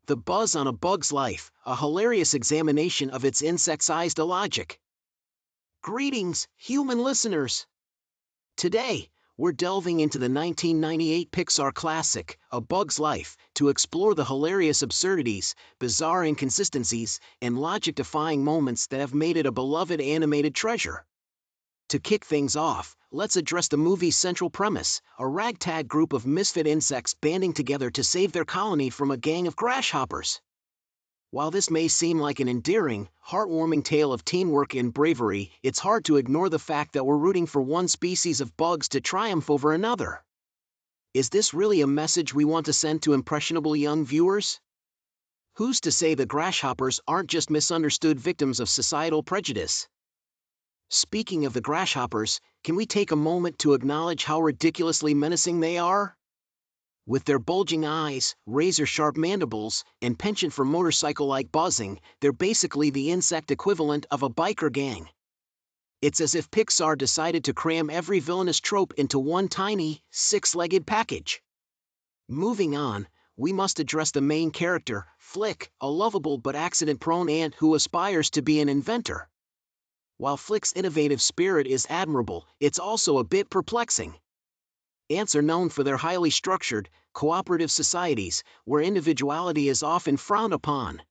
The Buzz on a Bug's Life, a hilarious examination of its insect-sized illogic. Greetings, human listeners! Today, we're delving into the 1998 Pixar classic, A Bug's Life, to explore the hilarious absurdities, bizarre inconsistencies, and logic-defying moments that have made it a beloved animated treasure. To kick things off, let's address the movie's central premise, a ragtag group of misfit insects banding together to save their colony from a gang of grasshoppers. While this may seem like an endearing, heartwarming tale of teamwork and bravery, it's hard to ignore the fact that we're rooting for one species of bugs to triumph over another. Is this really a message we want to send to impressionable young viewers? Who's to say the grasshoppers aren't just misunderstood victims of societal prejudice? Speaking of the grasshoppers, can we take a moment to acknowledge how ridiculously menacing they are? With their bulging eyes, razor-sharp mandibles, and penchant for motorcycle-like buzzing, they're basically the insect equivalent of a biker gang. It's as if Pixar decided to cram every villainous trope into one tiny, six-legged package. Moving on, we must address the main character, Flick, a lovable but accident-prone ant who aspires to be an inventor. While Flick's innovative spirit is admirable, it's also a bit perplexing. Ants are known for their highly structured, cooperative societies, where individuality is often frowned upon.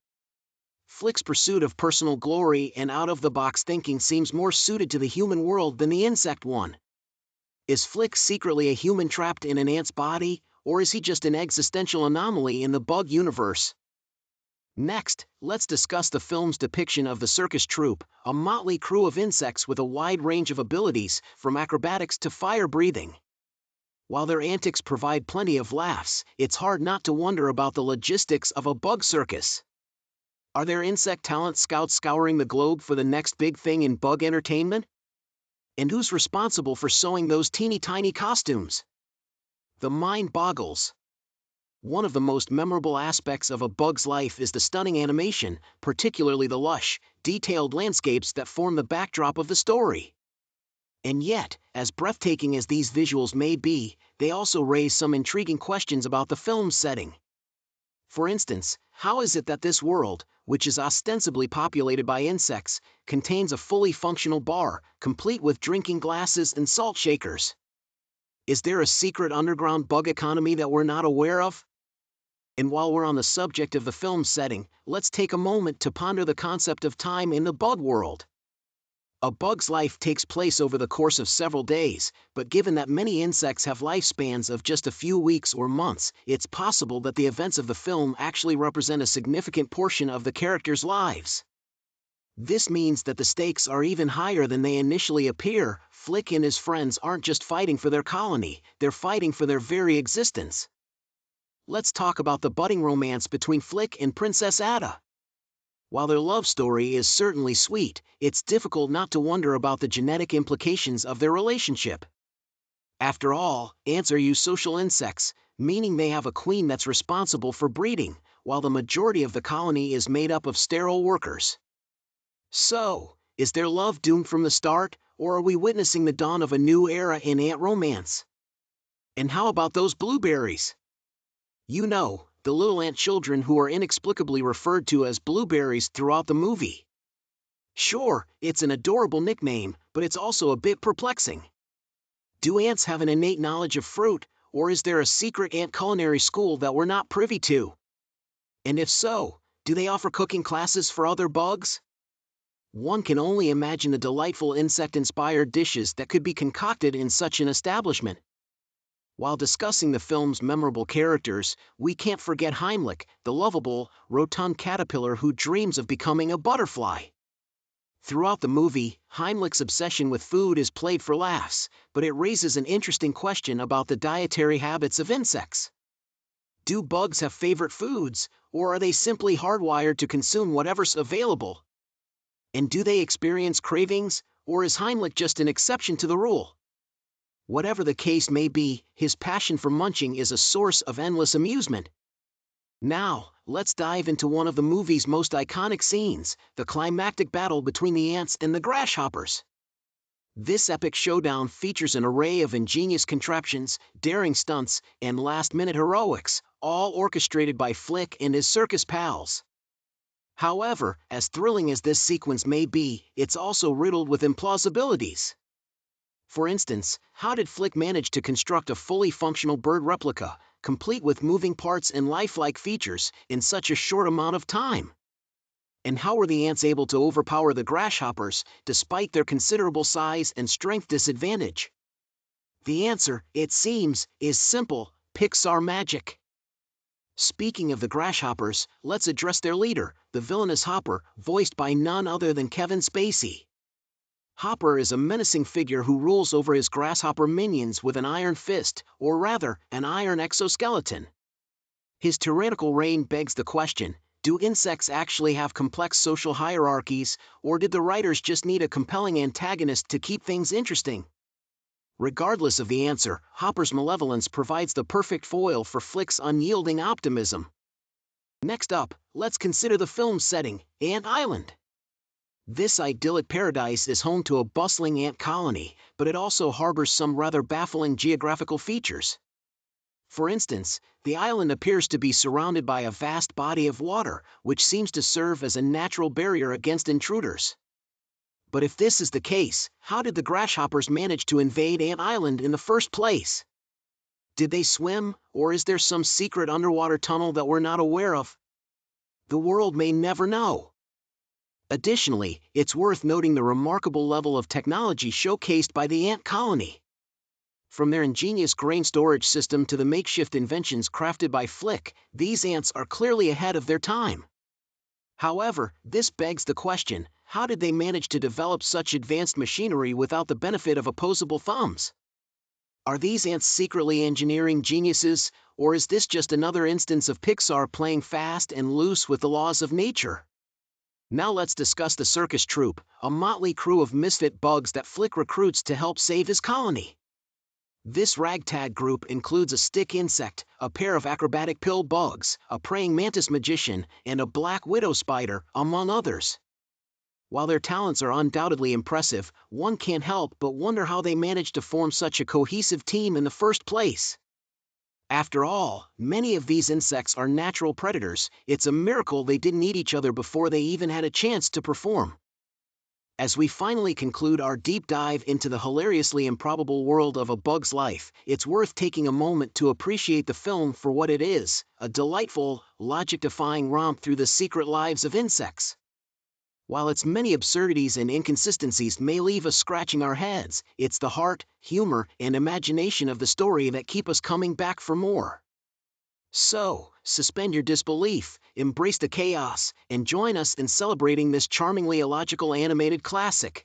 Flick's pursuit of personal glory and out-of-the-box thinking seems more suited to the human world than the insect one. Is Flick secretly a human trapped in an ant's body, or is he just an existential anomaly in the bug universe? Next, let's discuss the film's depiction of the circus troupe, a motley crew of insects with a wide range of abilities, from acrobatics to fire-breathing. While their antics provide plenty of laughs, it's hard not to wonder about the logistics of a bug circus. Are there insect talent scouts scouring the globe for the next big thing in bug entertainment? And who's responsible for sewing those teeny-tiny costumes? The mind boggles. One of the most memorable aspects of A Bug's Life is the stunning animation, particularly the lush, detailed landscapes that form the backdrop of the story. And yet, as breathtaking as these visuals may be, they also raise some intriguing questions about the film's setting. For instance, how is it that this world, which is ostensibly populated by insects, contains a fully functional bar, complete with drinking glasses and salt shakers? Is there a secret underground bug economy that we're not aware of? And while we're on the subject of the film's setting, let's take a moment to ponder the concept of time in the bug world. A Bug's Life takes place over the course of several days, but given that many insects have lifespans of just a few weeks or months, it's possible that the events of the film actually represent a significant portion of the characters' lives. This means that the stakes are even higher than they initially appear. Flick and his friends aren't just fighting for their colony, they're fighting for their very existence. Let's talk about the budding romance between Flick and Princess Ada. While their love story is certainly sweet, it's difficult not to wonder about the genetic implications of their relationship. After all, ants are eusocial insects, meaning they have a queen that's responsible for breeding, while the majority of the colony is made up of sterile workers. So, is their love doomed from the start, or are we witnessing the dawn of a new era in ant romance? And how about those blueberries? You know, the little ant children who are inexplicably referred to as blueberries throughout the movie. Sure, it's an adorable nickname, but it's also a bit perplexing. Do ants have an innate knowledge of fruit, or is there a secret ant culinary school that we're not privy to? And if so, do they offer cooking classes for other bugs? One can only imagine the delightful insect-inspired dishes that could be concocted in such an establishment. While discussing the film's memorable characters, we can't forget Heimlich, the lovable, rotund caterpillar who dreams of becoming a butterfly. Throughout the movie, Heimlich's obsession with food is played for laughs, but it raises an interesting question about the dietary habits of insects. Do bugs have favorite foods, or are they simply hardwired to consume whatever's available? And do they experience cravings, or is Heimlich just an exception to the rule? Whatever the case may be, his passion for munching is a source of endless amusement. Now, let's dive into one of the movie's most iconic scenes, the climactic battle between the ants and the grasshoppers. This epic showdown features an array of ingenious contraptions, daring stunts, and last-minute heroics, all orchestrated by Flick and his circus pals. However, as thrilling as this sequence may be, it's also riddled with implausibilities. For instance, how did Flick manage to construct a fully functional bird replica, complete with moving parts and lifelike features, in such a short amount of time? And how were the ants able to overpower the grasshoppers, despite their considerable size and strength disadvantage? The answer, it seems, is simple: Pixar magic. Speaking of the grasshoppers, let's address their leader, the villainous Hopper, voiced by none other than Kevin Spacey. Hopper is a menacing figure who rules over his grasshopper minions with an iron fist, or rather, an iron exoskeleton. His tyrannical reign begs the question: do insects actually have complex social hierarchies, or did the writers just need a compelling antagonist to keep things interesting? Regardless of the answer, Hopper's malevolence provides the perfect foil for Flick's unyielding optimism. Next up, let's consider the film's setting, Ant Island. This idyllic paradise is home to a bustling ant colony, but it also harbors some rather baffling geographical features. For instance, the island appears to be surrounded by a vast body of water, which seems to serve as a natural barrier against intruders. But if this is the case, how did the grasshoppers manage to invade Ant Island in the first place? Did they swim, or is there some secret underwater tunnel that we're not aware of? The world may never know. Additionally, it's worth noting the remarkable level of technology showcased by the ant colony. From their ingenious grain storage system to the makeshift inventions crafted by Flick, these ants are clearly ahead of their time. However, this begs the question: how did they manage to develop such advanced machinery without the benefit of opposable thumbs? Are these ants secretly engineering geniuses, or is this just another instance of Pixar playing fast and loose with the laws of nature? Now let's discuss the circus troupe, a motley crew of misfit bugs that Flick recruits to help save his colony. This ragtag group includes a stick insect, a pair of acrobatic pill bugs, a praying mantis magician, and a black widow spider, among others. While their talents are undoubtedly impressive, one can't help but wonder how they managed to form such a cohesive team in the first place. After all, many of these insects are natural predators. It's a miracle they didn't eat each other before they even had a chance to perform. As we finally conclude our deep dive into the hilariously improbable world of A Bug's Life, it's worth taking a moment to appreciate the film for what it is: a delightful, logic-defying romp through the secret lives of insects. While its many absurdities and inconsistencies may leave us scratching our heads, it's the heart, humor, and imagination of the story that keep us coming back for more. So, suspend your disbelief, embrace the chaos, and join us in celebrating this charmingly illogical animated classic.